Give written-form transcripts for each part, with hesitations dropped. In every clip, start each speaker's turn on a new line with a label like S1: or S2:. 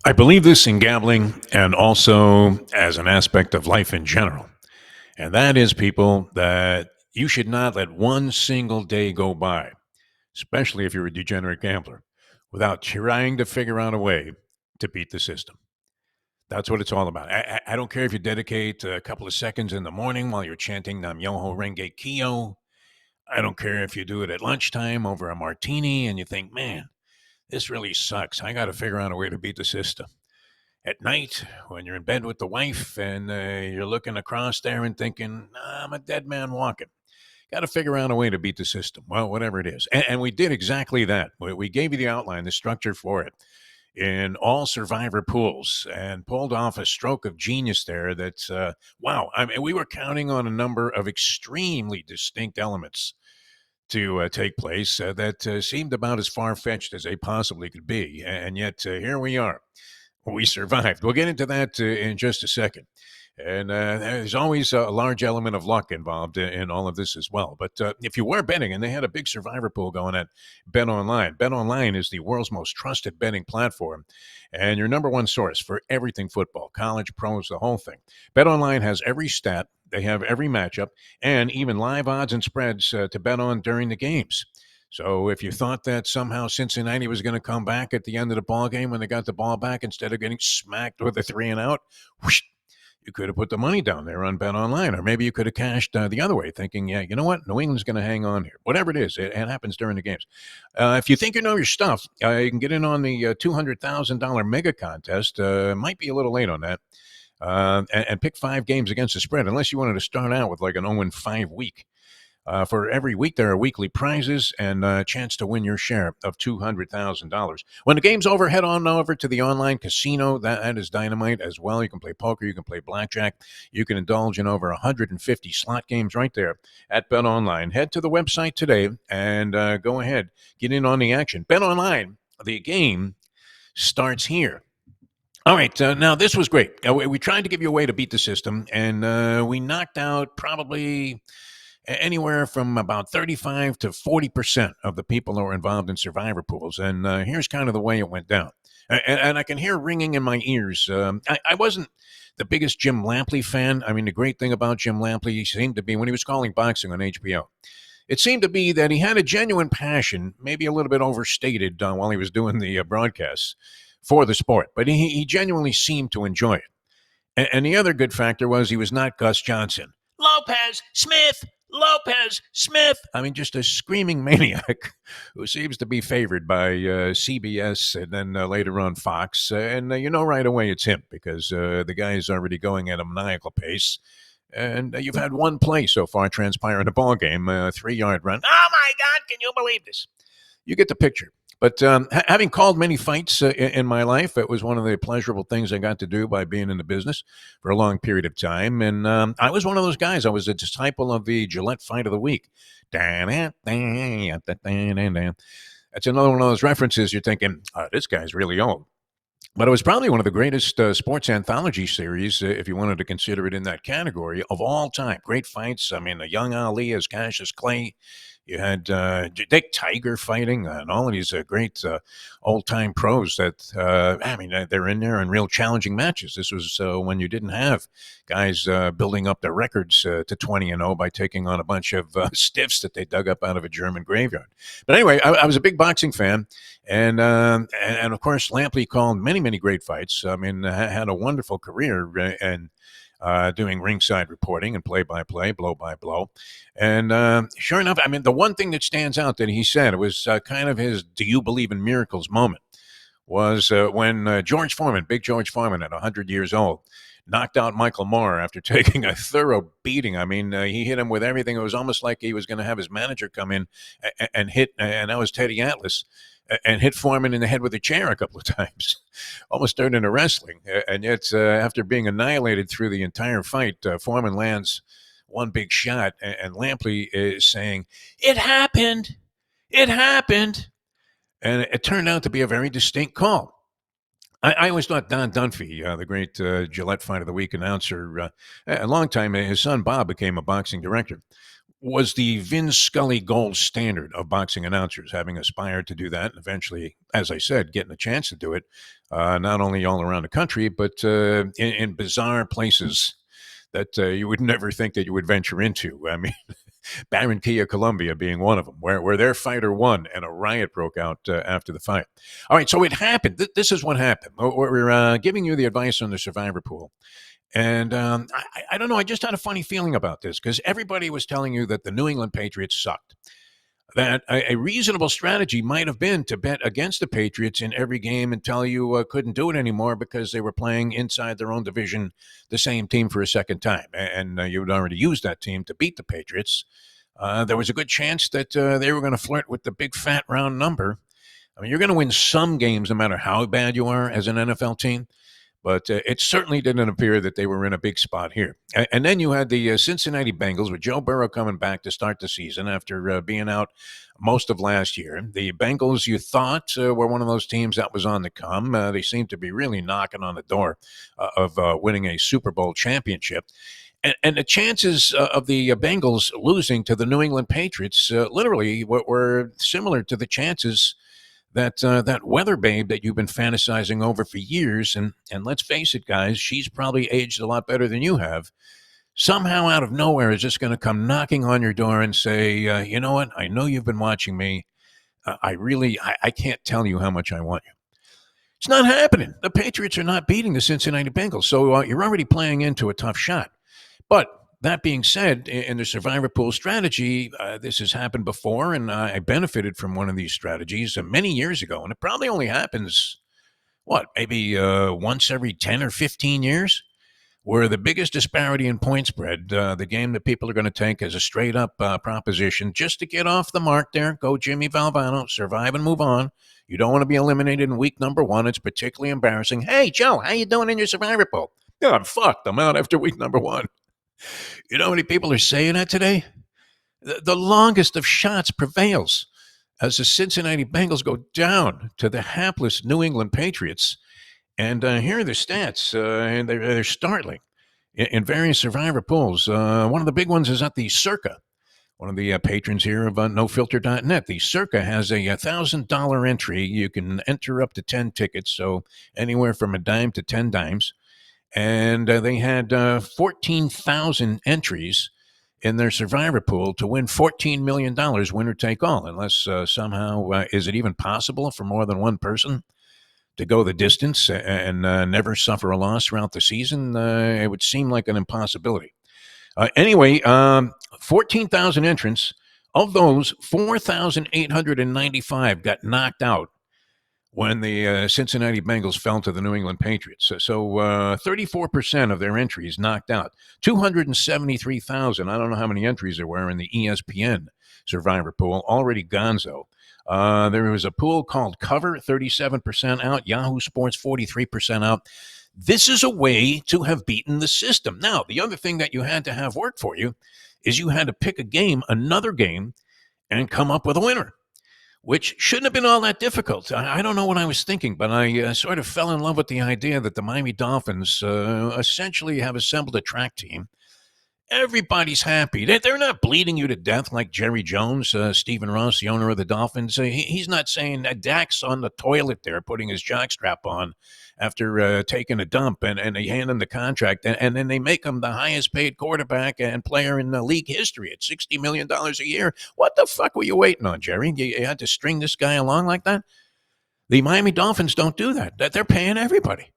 S1: I believe this in gambling and also as an aspect of life in general. And that is, people, that you should not let one single day go by, especially if you're a degenerate gambler, without trying to figure out a way to beat the system. That's what it's all about. I don't care if you dedicate a couple of seconds in the morning while you're chanting Nam Yoho Renge Kyo. I don't care if you do it at lunchtime over a martini and you think, man, this really sucks. I got to figure out a way to beat the system. At night, when you're in bed with the wife and you're looking across there and thinking, nah, I'm a dead man walking. Got to figure out a way to beat the system. Well, whatever it is. And we did exactly that. We gave you the outline, the structure for it in all survivor pools and pulled off a stroke of genius there that's, wow. I mean, we were counting on a number of extremely distinct elements to take place that seemed about as far fetched as they possibly could be. And yet, here we are. We survived. We'll get into that in just a second. And there's always a large element of luck involved in all of this as well. But if you were betting, and they had a big survivor pool going at Bet Online. Bet Online is the world's most trusted betting platform and your number one source for everything football, college, pros, the whole thing. Bet Online has every stat. They have every matchup and even live odds and spreads to bet on during the games. So if you thought that somehow Cincinnati was going to come back at the end of the ball game when they got the ball back instead of getting smacked with a 3-and-out, whoosh, you could have put the money down there on Bet Online, or maybe you could have cashed the other way, thinking, yeah, you know what, New England's going to hang on here. Whatever it is, it happens during the games. If you think you know your stuff, you can get in on the $200,000 mega contest. Might be a little late on that. And pick 5 games against the spread, unless you wanted to start out with like an 0-5 week. For every week, there are weekly prizes and a chance to win your share of $200,000. When the game's over, head on over to the online casino. That is dynamite as well. You can play poker, you can play blackjack, you can indulge in over 150 slot games right there at Bet Online. Head to the website today and go ahead, get in on the action. Bet Online, the game starts here. All right, now this was great. We tried to give you a way to beat the system, and we knocked out probably anywhere from about 35 to 40% of the people that were involved in survivor pools. And here's kind of the way it went down. And I can hear ringing in my ears. I wasn't the biggest Jim Lampley fan. I mean, the great thing about Jim Lampley, he seemed to be, when he was calling boxing on HBO, it seemed to be that he had a genuine passion, maybe a little bit overstated while he was doing the broadcasts for the sport. But he genuinely seemed to enjoy it. And the other good factor was he was not Gus Johnson. Lopez, Smith, Lopez, Smith. I mean, just a screaming maniac who seems to be favored by CBS and then later on Fox. And you know right away it's him because the guy is already going at a maniacal pace. And you've had one play so far transpire in a ball game, a 3-yard run. Oh, my God, can you believe this? You get the picture. But having called many fights in my life, it was one of the pleasurable things I got to do by being in the business for a long period of time. And I was one of those guys. I was a disciple of the Gillette Fight of the Week. That's another one of those references you're thinking, this guy's really old. But it was probably one of the greatest sports anthology series, if you wanted to consider it in that category, of all time. Great fights. I mean, the young Ali as Cassius Clay. You had Dick Tiger fighting and all of these great old-time pros that, I mean, they're in there in real challenging matches. This was when you didn't have guys building up their records to 20-0 by taking on a bunch of stiffs that they dug up out of a German graveyard. But anyway, I was a big boxing fan. And of course, Lampley called many, many great fights. I mean, had a wonderful career and doing ringside reporting and play-by-play, blow-by-blow. And sure enough, I mean, the one thing that stands out that he said, it was kind of his "Do you believe in miracles" moment, was when George Foreman, big George Foreman at 100 years old, knocked out Michael Moore after taking a thorough beating. I mean, he hit him with everything. It was almost like he was going to have his manager come in and hit, and that was Teddy Atlas, and hit Foreman in the head with a chair a couple of times. Almost turned into wrestling. And yet, after being annihilated through the entire fight, Foreman lands one big shot, and Lampley is saying, "It happened. It happened." And it turned out to be a very distinct call. I always thought Don Dunphy, the great Gillette Fight of the Week announcer, a long time, his son Bob became a boxing director, was the Vin Scully gold standard of boxing announcers, having aspired to do that, and eventually, as I said, getting a chance to do it, not only all around the country, but in bizarre places that you would never think that you would venture into. I mean, Barranquilla, Colombia being one of them, where their fighter won and a riot broke out after the fight. All right, so it happened. This is what happened. We're giving you the advice on the survivor pool. And I don't know. I just had a funny feeling about this because everybody was telling you that the New England Patriots sucked. That a reasonable strategy might have been to bet against the Patriots in every game until you couldn't do it anymore because they were playing inside their own division, the same team for a second time. And you had already used that team to beat the Patriots. There was a good chance that they were going to flirt with the big fat round number. I mean, you're going to win some games no matter how bad you are as an NFL team. But it certainly didn't appear that they were in a big spot here. And then you had the Cincinnati Bengals with Joe Burrow coming back to start the season after being out most of last year. The Bengals, you thought, were one of those teams that was on the come. They seemed to be really knocking on the door of winning a Super Bowl championship. And the chances of the Bengals losing to the New England Patriots literally were similar to the chances that weather babe that you've been fantasizing over for years, and let's face it, guys, she's probably aged a lot better than you have. Somehow, out of nowhere, is just going to come knocking on your door and say, "You know what? I know you've been watching me. I can't tell you how much I want you." It's not happening. The Patriots are not beating the Cincinnati Bengals, so you're already playing into a tough shot. But that being said, in the survivor pool strategy, this has happened before, and I benefited from one of these strategies many years ago. And it probably only happens, maybe once every 10 or 15 years, where the biggest disparity in point spread, the game that people are going to take as a straight up proposition, just to get off the mark there, go Jimmy Valvano, survive and move on. You don't want to be eliminated in week number one. It's particularly embarrassing. Hey, Joe, how you doing in your survivor pool? Yeah, I'm fucked. I'm out after week number one. You know how many people are saying that today? The longest of shots prevails as the Cincinnati Bengals go down to the hapless New England Patriots. And here are the stats, and they're startling in various survivor pools. One of the big ones is at the Circa, one of the patrons here of NoFilter.net. The Circa has a $1,000 entry. You can enter up to 10 tickets, so anywhere from a dime to 10 dimes. And they had 14,000 entries in their survivor pool to win $14 million winner take all, unless somehow, is it even possible for more than one person to go the distance and never suffer a loss throughout the season? It would seem like an impossibility. Anyway, 14,000 entrants. Of those, 4,895 got knocked out when the Cincinnati Bengals fell to the New England Patriots. So 34% of their entries knocked out. 273,000. I don't know how many entries there were in the ESPN survivor pool. Already gonzo. There was a pool called Cover, 37% out. Yahoo Sports, 43% out. This is a way to have beaten the system. Now, the other thing that you had to have work for you is you had to pick a game, another game, and come up with a winner, which shouldn't have been all that difficult. I don't know what I was thinking, but I sort of fell in love with the idea that the Miami Dolphins essentially have assembled a track team. Everybody's happy. They're not bleeding you to death like Jerry Jones, Stephen Ross, the owner of the Dolphins. He's not saying that Dak's on the toilet there putting his jockstrap on after taking a dump, and they hand him the contract, and then they make him the highest paid quarterback and player in the league history at $60 million a year. What the fuck were you waiting on, Jerry? You had to string this guy along like that? The Miami Dolphins don't do that. They're paying everybody.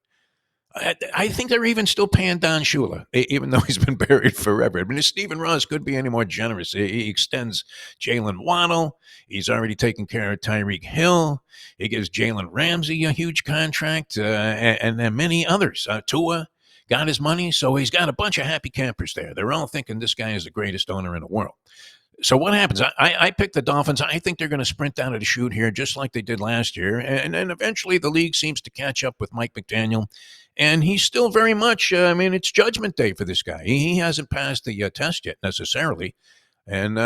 S1: I think they're even still paying Don Shula, even though he's been buried forever. I mean, Stephen Ross could be any more generous. He extends Jalen Waddle. He's already taken care of Tyreek Hill. He gives Jalen Ramsey a huge contract, and then many others. Tua got his money, so he's got a bunch of happy campers there. They're all thinking this guy is the greatest owner in the world. So what happens? I picked the Dolphins. I think they're going to sprint down to the chute here, just like they did last year. And then eventually the league seems to catch up with Mike McDaniel. And he's still very much, it's judgment day for this guy. He hasn't passed the test yet necessarily. And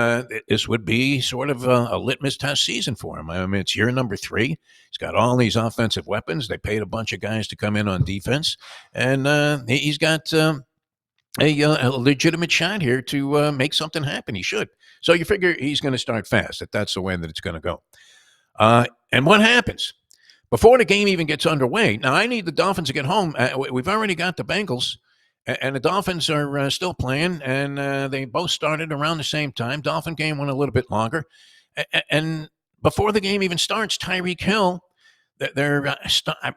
S1: this would be sort of a litmus test season for him. I mean, it's year number 3. He's got all these offensive weapons. They paid a bunch of guys to come in on defense. And he's got a legitimate shot here to make something happen. He should. So you figure he's going to start fast. That's the way that it's going to go. And what happens before the game even gets underway? Now I need the Dolphins to get home. We've already got the Bengals, and the Dolphins are still playing, and they both started around the same time. Dolphin game went a little bit longer, and before the game even starts, Tyreek Hill.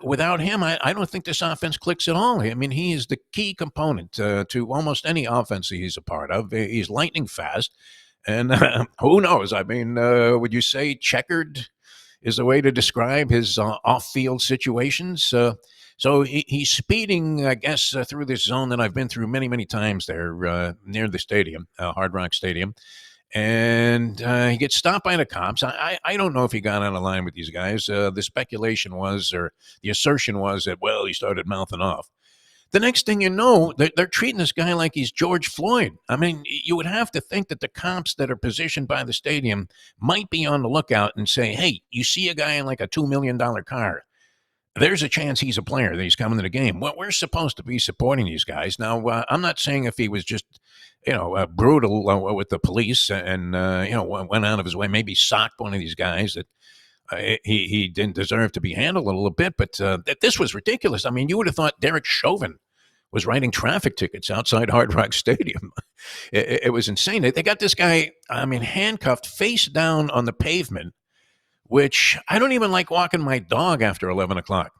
S1: Without him, I don't think this offense clicks at all. I mean, he is the key component to almost any offense he's a part of. He's lightning fast, and who knows? I mean, would you say checkered is the way to describe his off-field situations? So he's speeding, I guess, through this zone that I've been through many, many times there near the stadium, Hard Rock Stadium. And he gets stopped by the cops. I don't know if he got out of line with these guys. The speculation was, or the assertion was that, well, he started mouthing off. The next thing you know, they're treating this guy like he's George Floyd. I mean, you would have to think that the cops that are positioned by the stadium might be on the lookout and say, hey, you see a guy in like a $2 million car. There's a chance he's a player that he's coming to the game. Well, we're supposed to be supporting these guys. Now, I'm not saying if he was just, brutal with the police and, went out of his way, maybe socked one of these guys that he didn't deserve to be handled a little bit, but this was ridiculous. I mean, you would have thought Derek Chauvin was writing traffic tickets outside Hard Rock Stadium. It was insane. They got this guy, I mean, handcuffed face down on the pavement, which I don't even like walking my dog after 11 o'clock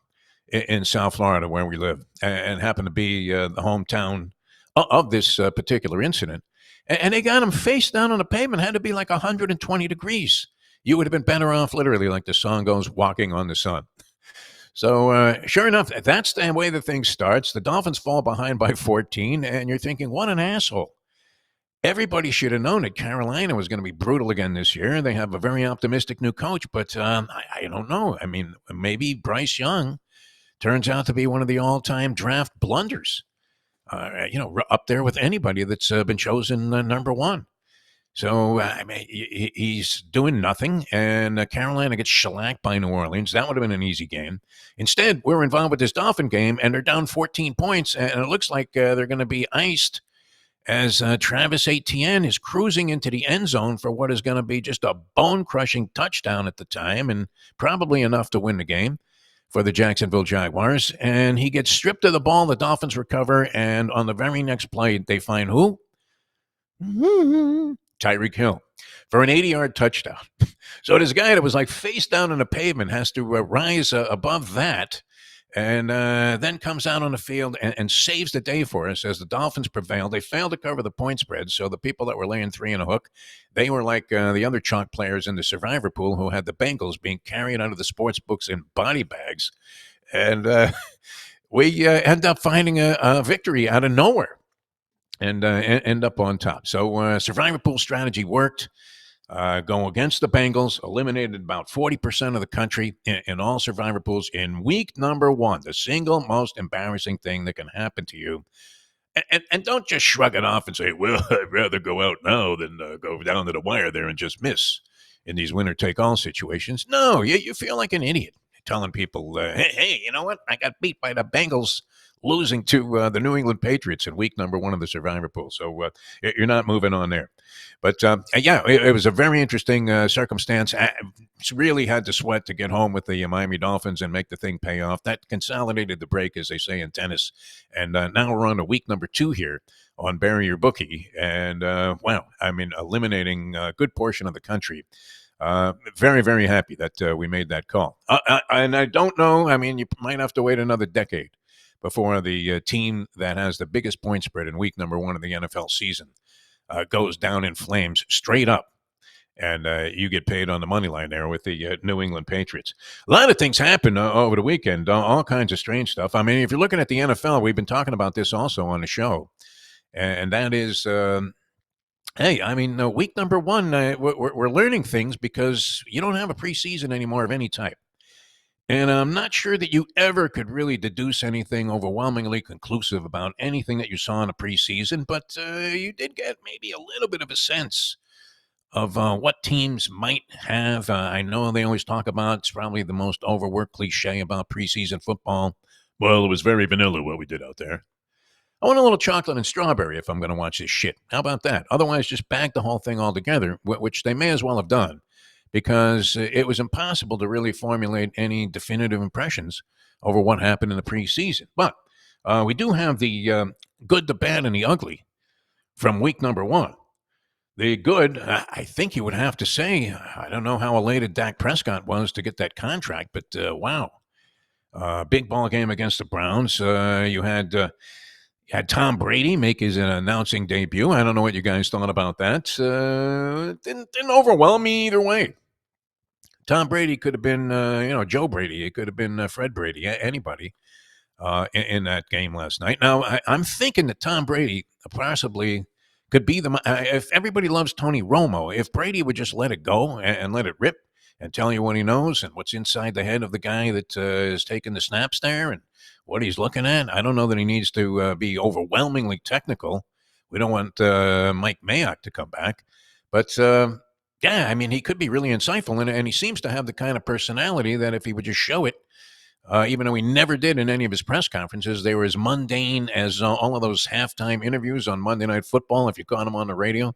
S1: in South Florida where we live and happen to be the hometown of this particular incident. And they got him face down on the pavement. Had to be like 120 degrees. You would have been better off, literally, like the song goes, walking on the sun. So, sure enough, that's the way the thing starts. The Dolphins fall behind by 14, and you're thinking, what an asshole. Everybody should have known that Carolina was going to be brutal again this year. They have a very optimistic new coach, but I don't know. I mean, maybe Bryce Young turns out to be one of the all-time draft blunders. Up there with anybody that's been chosen number one. So, I mean, he's doing nothing, and Carolina gets shellacked by New Orleans. That would have been an easy game. Instead, we're involved with this Dolphin game, and they're down 14 points, and it looks like they're going to be iced as Travis Etienne is cruising into the end zone for what is going to be just a bone-crushing touchdown at the time, and probably enough to win the game for the Jacksonville Jaguars. And he gets stripped of the ball. The Dolphins recover, and on the very next play, they find who? Tyreek Hill for an 80-yard touchdown. So this guy that was like face down on the pavement has to rise above that and then comes out on the field and saves the day for us as the Dolphins prevail. They failed to cover the point spread, so the people that were laying 3 and a hook, they were like the other chalk players in the survivor pool who had the Bengals being carried out of the sports books in body bags. And we end up finding a victory out of nowhere and end up on top. So survivor pool strategy worked. Go against the Bengals, eliminated about 40% of the country in all survivor pools in week number 1, the single most embarrassing thing that can happen to you. And don't just shrug it off and say, well, I'd rather go out now than go down to the wire there and just miss in these winner-take-all situations. No, you feel like an idiot telling people, hey, you know what? I got beat by the Bengals losing to the New England Patriots in week number 1 of the survivor pool. So you're not moving on there. But it was a very interesting circumstance. I really had to sweat to get home with the Miami Dolphins and make the thing pay off. That consolidated the break, as they say in tennis. And now we're on to week number 2 here on Bury Your Bookie. And wow, I mean, eliminating a good portion of the country. Very, very happy that we made that call. And I don't know. I mean, you might have to wait another decade before the team that has the biggest point spread in week number 1 of the NFL season goes down in flames straight up. And you get paid on the money line there with the New England Patriots. A lot of things happened over the weekend, all kinds of strange stuff. I mean, if you're looking at the NFL, we've been talking about this also on the show. And that is, hey, I mean, week number 1, we're learning things because you don't have a preseason anymore of any type. And I'm not sure that you ever could really deduce anything overwhelmingly conclusive about anything that you saw in a preseason, but you did get maybe a little bit of a sense of what teams might have. I know they always talk about, it's probably the most overworked cliche about preseason football. Well, it was very vanilla what we did out there. I want a little chocolate and strawberry if I'm going to watch this shit. How about that? Otherwise, just bag the whole thing altogether, which they may as well have done, because it was impossible to really formulate any definitive impressions over what happened in the preseason. But we do have the good, the bad, and the ugly from week number one. The good, I think you would have to say, I don't know how elated Dak Prescott was to get that contract, but wow. Big ball game against the Browns. You had Tom Brady make his announcing debut. I don't know what you guys thought about that. Didn't overwhelm me either way. Tom Brady could have been, Joe Brady. It could have been Fred Brady. Anybody in that game last night. Now, I'm thinking that Tom Brady possibly could be if everybody loves Tony Romo, if Brady would just let it go and let it rip and tell you what he knows and what's inside the head of the guy that is taking the snaps there and what he's looking at. I don't know that he needs to be overwhelmingly technical. We don't want Mike Mayock to come back. But yeah, I mean, he could be really insightful, and he seems to have the kind of personality that if he would just show it, even though he never did in any of his press conferences, they were as mundane as all of those halftime interviews on Monday Night Football, if you caught him on the radio,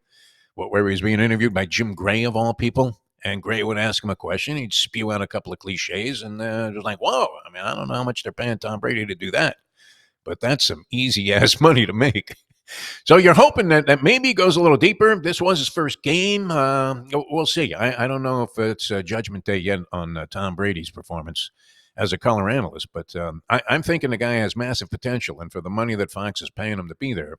S1: where he was being interviewed by Jim Gray, of all people. And Gray would ask him a question. He'd spew out a couple of cliches, and it was like, whoa, I mean, I don't know how much they're paying Tom Brady to do that, but that's some easy-ass money to make. So you're hoping that maybe he goes a little deeper. This was his first game. We'll see. I don't know if it's Judgment Day yet on Tom Brady's performance as a color analyst, but I'm thinking the guy has massive potential, and for the money that Fox is paying him to be there,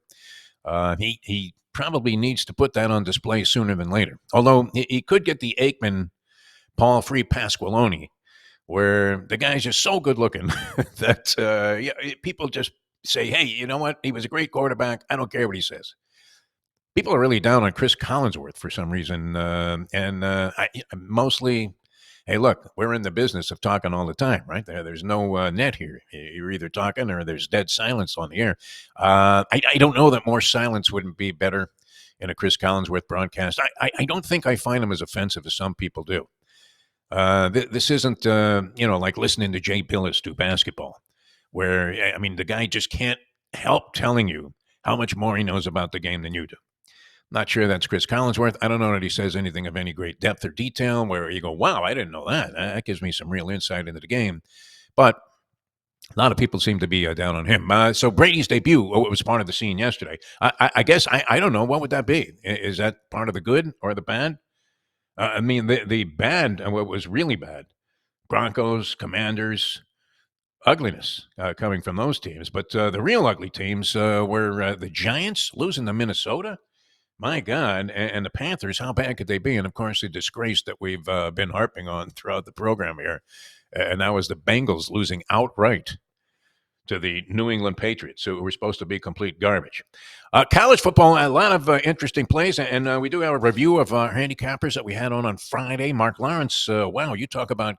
S1: he probably needs to put that on display sooner than later. Although he could get the Aikman, Paul Free Pasqualoni, where the guy's just so good looking that people just say, hey, you know what? He was a great quarterback. I don't care what he says. People are really down on Chris Collinsworth for some reason. Mostly, hey, look, we're in the business of talking all the time, right? There's no net here. You're either talking or there's dead silence on the air. I don't know that more silence wouldn't be better in a Chris Collinsworth broadcast. I don't think I find him as offensive as some people do. This isn't, like listening to Jay Billis do basketball, where, I mean, the guy just can't help telling you how much more he knows about the game than you do. Not sure that's Chris Collinsworth. I don't know that he says anything of any great depth or detail where you go, wow, I didn't know that. That gives me some real insight into the game. But a lot of people seem to be down on him. So Brady's debut was part of the scene yesterday. I guess, I don't know. What would that be? Is that part of the good or the bad? I mean, the bad, what was really bad, Broncos, Commanders, ugliness coming from those teams. But the real ugly teams were the Giants losing to Minnesota. My God. And the Panthers, how bad could they be? And, of course, the disgrace that we've been harping on throughout the program here. And that was the Bengals losing outright to the New England Patriots, who were supposed to be complete garbage. College football, a lot of interesting plays, and we do have a review of our handicappers that we had on Friday. Mark Lawrence, wow, you talk about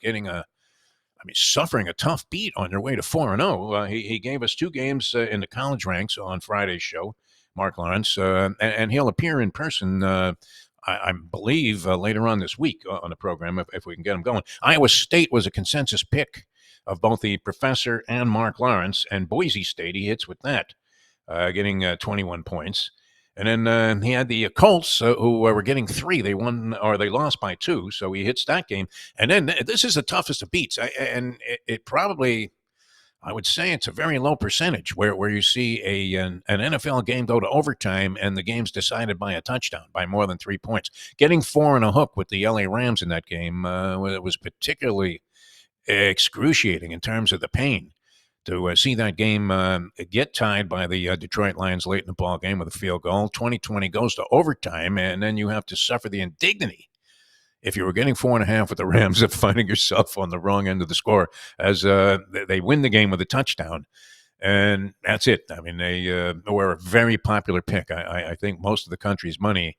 S1: suffering a tough beat on your way to 4-0. He gave us two games in the college ranks on Friday's show, Mark Lawrence, and he'll appear in person, I believe, later on this week on the program, if we can get him going. Iowa State was a consensus pick of both the professor and Mark Lawrence, and Boise State, he hits with that, getting 21 points. And then he had the Colts, who were getting 3. They won, or they lost by 2, so he hits that game. And then this is the toughest of beats, and it probably, I would say it's a very low percentage where you see an NFL game go to overtime and the game's decided by a touchdown, by more than 3 points. Getting 4 on a hook with the LA Rams in that game was particularly excruciating in terms of the pain to see that game get tied by the Detroit Lions late in the ball game with a field goal. 2020 goes to overtime, and then you have to suffer the indignity if you were getting 4.5 with the Rams of finding yourself on the wrong end of the score as they win the game with a touchdown. And that's it. I mean, they were a very popular pick. I think most of the country's money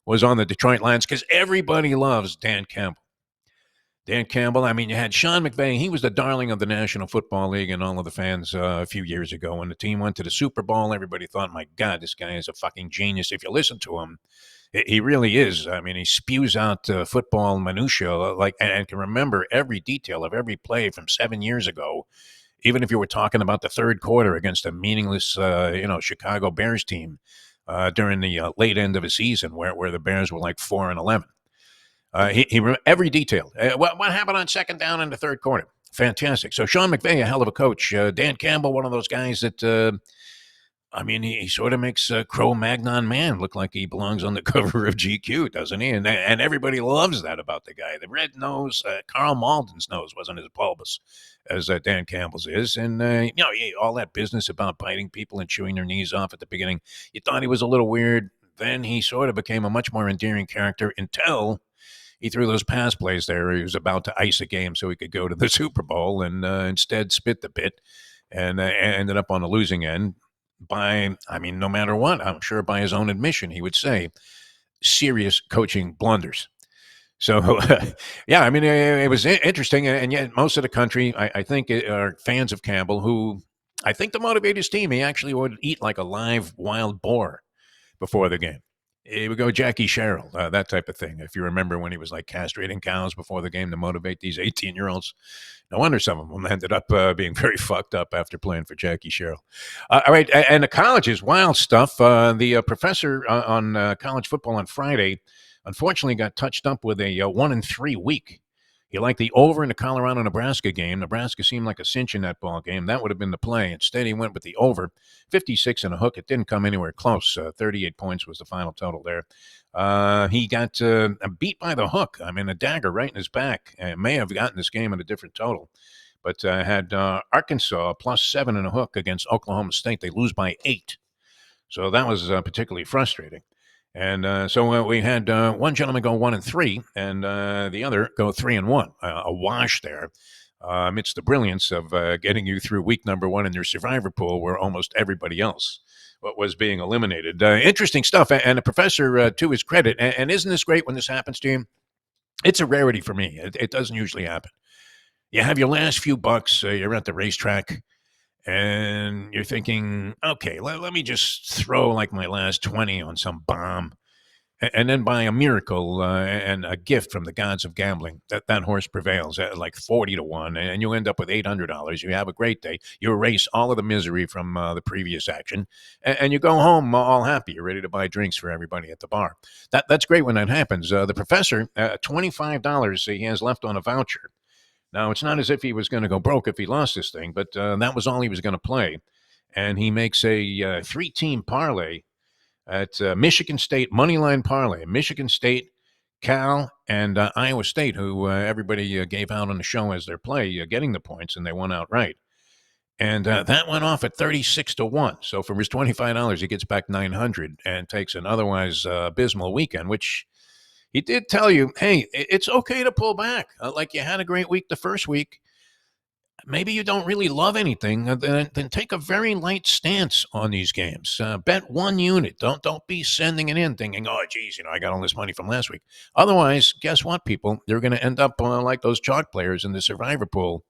S1: was on the Detroit Lions because everybody loves Dan Campbell. Dan Campbell, I mean, you had Sean McVay. He was the darling of the National Football League and all of the fans a few years ago. When the team went to the Super Bowl, everybody thought, my God, this guy is a fucking genius. If you listen to him, he really is. I mean, he spews out football minutia and can remember every detail of every play from 7 years ago Even if you were talking about the third quarter against a meaningless, Chicago Bears team during the late end of a season where the Bears were like 4-11. Every detail. What happened on second down in the third quarter? Fantastic. So Sean McVay, a hell of a coach. Dan Campbell, one of those guys that he sort of makes Cro-Magnon Man look like he belongs on the cover of GQ, doesn't he? And everybody loves that about the guy. The red nose, Carl Malden's nose wasn't as bulbous as Dan Campbell's is. And, all that business about biting people and chewing their knees off at the beginning, you thought he was a little weird. Then he sort of became a much more endearing character until he threw those pass plays there. He was about to ice a game so he could go to the Super Bowl and instead spit the bit and ended up on the losing end no matter what, I'm sure by his own admission, he would say serious coaching blunders. So, it was interesting. And yet most of the country, I think, are fans of Campbell who I think to motivate his team, he actually would eat like a live wild boar before the game. He would go Jackie Sherrill, that type of thing. If you remember when he was like castrating cows before the game to motivate these 18-year-olds. No wonder some of them ended up being very fucked up after playing for Jackie Sherrill. All right, and the colleges, wild stuff. The professor on college football on Friday, unfortunately, got touched up with a 1-3 week. He liked the over in the Colorado-Nebraska game. Nebraska seemed like a cinch in that ball game. That would have been the play. Instead, he went with the over, 56 and a hook. It didn't come anywhere close. 38 points was the final total there. He got beat by the hook. A dagger right in his back. May have gotten this game at a different total. But had Arkansas +7 and a hook against Oklahoma State. They lose by 8. So that was particularly frustrating. And so we had one gentleman go 1-3, and the other go 3-1. A wash there, amidst the brilliance of getting you through week number 1 in your survivor pool, where almost everybody else was being eliminated. Interesting stuff. And the professor, to his credit, and isn't this great when this happens to you? It's a rarity for me. It doesn't usually happen. You have your last few bucks. You're at the racetrack. And you're thinking, okay, let me just throw like my last 20 on some bomb. And then by a miracle and a gift from the gods of gambling, that horse prevails at like 40-1, and you end up with $800. You have a great day. You erase all of the misery from the previous action, and you go home all happy. You're ready to buy drinks for everybody at the bar. That's great when that happens. The professor, $25 he has left on a voucher. Now, it's not as if he was going to go broke if he lost this thing, but that was all he was going to play. And he makes a 3-team parlay at Michigan State, moneyline parlay. Michigan State, Cal, and Iowa State, who everybody gave out on the show as their play, getting the points, and they won outright. And that went off at 36-1. So for his $25, he gets back 900 and takes an otherwise abysmal weekend, which he did tell you, hey, it's okay to pull back. Like you had a great week the first week. Maybe you don't really love anything, then take a very light stance on these games. Bet one unit. Don't be sending it in thinking, oh, geez, I got all this money from last week. Otherwise, guess what, people? They're going to end up like those chalk players in the survivor pool.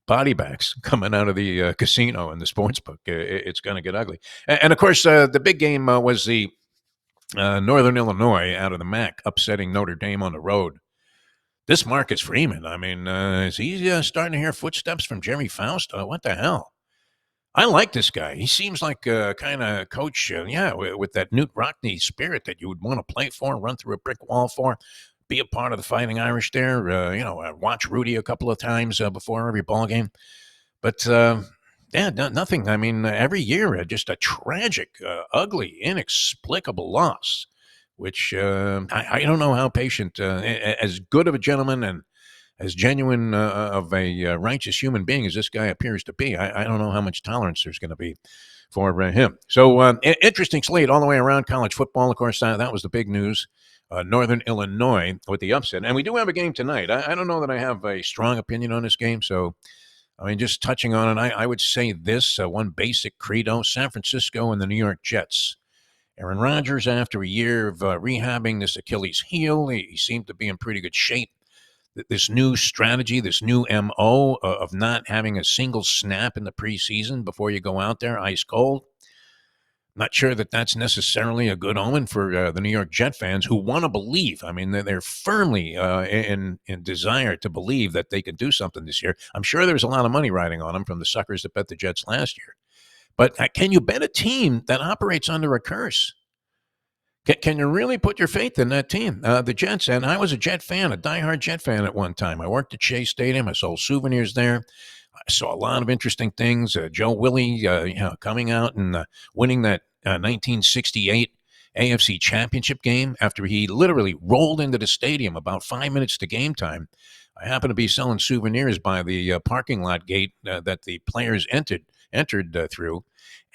S1: Body bags coming out of the casino and the sports book. It's going to get ugly. And of course, the big game was the Northern Illinois out of the MAC upsetting Notre Dame on the road. This Marcus Freeman, is he starting to hear footsteps from Jerry Faust? What the hell? I like this guy. He seems like a kind of coach, with that Newt Rockne spirit that you would want to play for, run through a brick wall for, be a part of the Fighting Irish there, watch Rudy a couple of times before every ball game. But, nothing. Every year, just a tragic, ugly, inexplicable loss, which I don't know how patient, as good of a gentleman and as genuine of a righteous human being as this guy appears to be. I don't know how much tolerance there's going to be for him. So interesting slate all the way around college football. Of course, that was the big news. Northern Illinois with the upset. And we do have a game tonight. I don't know that I have a strong opinion on this game, so just touching on it, I would say this, one basic credo: San Francisco and the New York Jets. Aaron Rodgers, after a year of rehabbing this Achilles heel, he seemed to be in pretty good shape. This new strategy, this new MO of not having a single snap in the preseason before you go out there ice cold. Not sure that that's necessarily a good omen for the New York Jet fans who want to believe. I mean, they're firmly in desire to believe that they can do something this year. I'm sure there's a lot of money riding on them from the suckers that bet the Jets last year. But can you bet a team that operates under a curse? Can you really put your faith in that team, the Jets? And I was a Jet fan, a diehard Jet fan at one time. I worked at Shea Stadium. I sold souvenirs there. I saw a lot of interesting things. Joe Willie, coming out and winning that 1968 AFC Championship game after he literally rolled into the stadium about 5 minutes to game time. I happened to be selling souvenirs by the parking lot gate that the players entered through,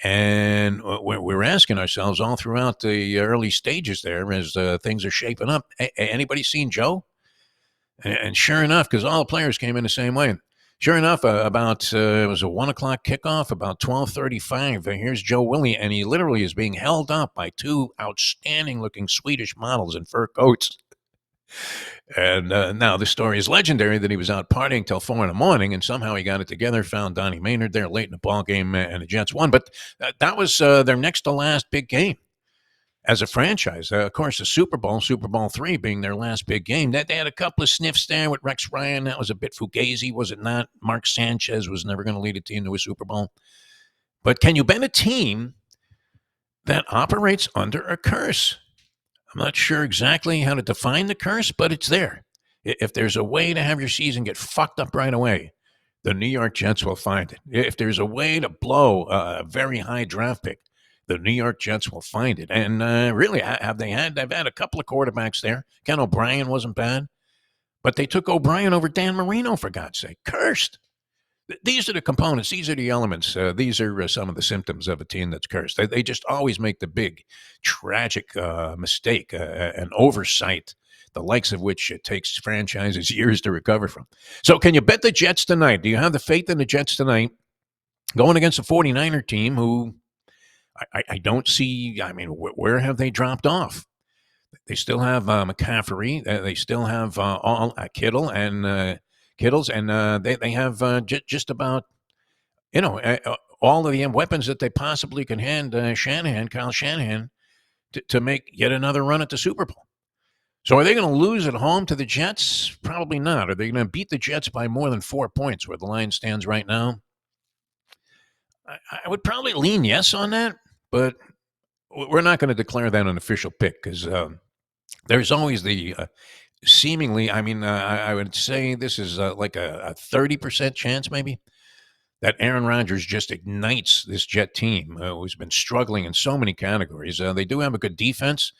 S1: and we're asking ourselves all throughout the early stages there as things are shaping up. Anybody seen Joe? And sure enough, because all the players came in the same way. Sure enough, about it was a 1 o'clock kickoff. About 12:35, here's Joe Willie, and he literally is being held up by two outstanding-looking Swedish models in fur coats. And now the story is legendary that he was out partying till 4 in the morning, and somehow he got it together. Found Donnie Maynard there late in the ball game, and the Jets won. But that was their next to last big game as a franchise. Of course, the Super Bowl III, being their last big game. That they had a couple of sniffs there with Rex Ryan. That was a bit fugazi, was it not? Mark Sanchez was never going to lead a team to a Super Bowl. But can you bet a team that operates under a curse? I'm not sure exactly how to define the curse, but it's there. If there's a way to have your season get fucked up right away, the New York Jets will find it. If there's a way to blow a very high draft pick, the New York Jets will find it. And really, they've had a couple of quarterbacks there. Ken O'Brien wasn't bad, but they took O'Brien over Dan Marino, for God's sake. Cursed. These are the components. These are the elements. These are some of the symptoms of a team that's cursed. They just always make the big, tragic mistake, an oversight, the likes of which it takes franchises years to recover from. So can you bet the Jets tonight? Do you have the faith in the Jets tonight going against a 49er team who I don't see? I mean, where have they dropped off? They still have McCaffrey. They still have all Kittle and Kittles, and they have just about all of the weapons that they possibly can hand Kyle Shanahan, to make yet another run at the Super Bowl. So are they going to lose at home to the Jets? Probably not. Are they going to beat the Jets by more than 4 points where the line stands right now? I would probably lean yes on that, but we're not going to declare that an official pick because there's always the seemingly, I mean, I would say this is like a 30% chance maybe that Aaron Rodgers just ignites this Jet team who's been struggling in so many categories. They do have a good defense.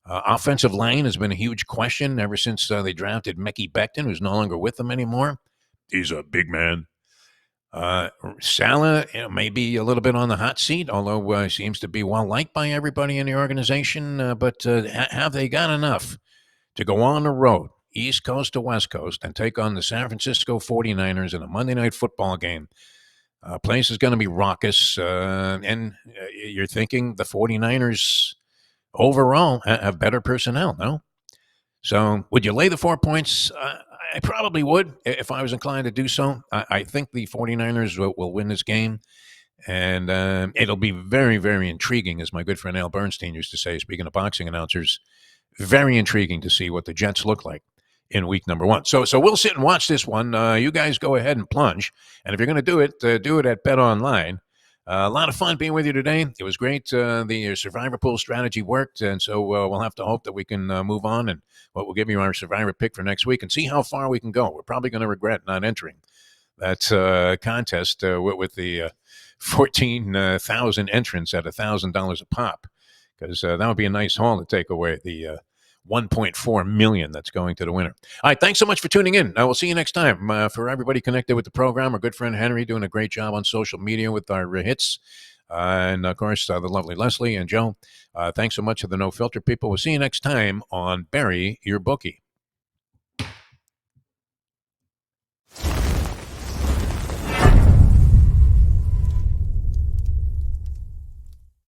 S1: Offensive line has been a huge question ever since they drafted Mekhi Becton, who's no longer with them anymore. He's a big man. Salah, may be a little bit on the hot seat, although seems to be well liked by everybody in the organization. But have they got enough to go on the road, East Coast to West Coast, and take on the San Francisco 49ers in a Monday Night Football game? Place is going to be raucous, and you're thinking the 49ers overall have better personnel, no? So would you lay the 4 points? I probably would if I was inclined to do so. I think the 49ers will win this game, and it'll be very, very intriguing, as my good friend Al Bernstein used to say, speaking of boxing announcers, very intriguing to see what the Jets look like in week number 1. So we'll sit and watch this one. You guys go ahead and plunge, and if you're going to do it at Bet Online. A lot of fun being with you today. It was great. The Survivor Pool strategy worked, and so we'll have to hope that we can move on, and we'll give you our Survivor pick for next week and see how far we can go. We're probably going to regret not entering that contest with the 14,000 entrants at $1,000 a pop, because that would be a nice haul to take away the 1.4 million that's going to the winner. All right, thanks so much for tuning in. We'll see you next time. For everybody connected with the program, our good friend Henry doing a great job on social media with our hits. And, of course, the lovely Leslie and Joe. Thanks so much to the No Filter people. We'll see you next time on Bury Your Bookie.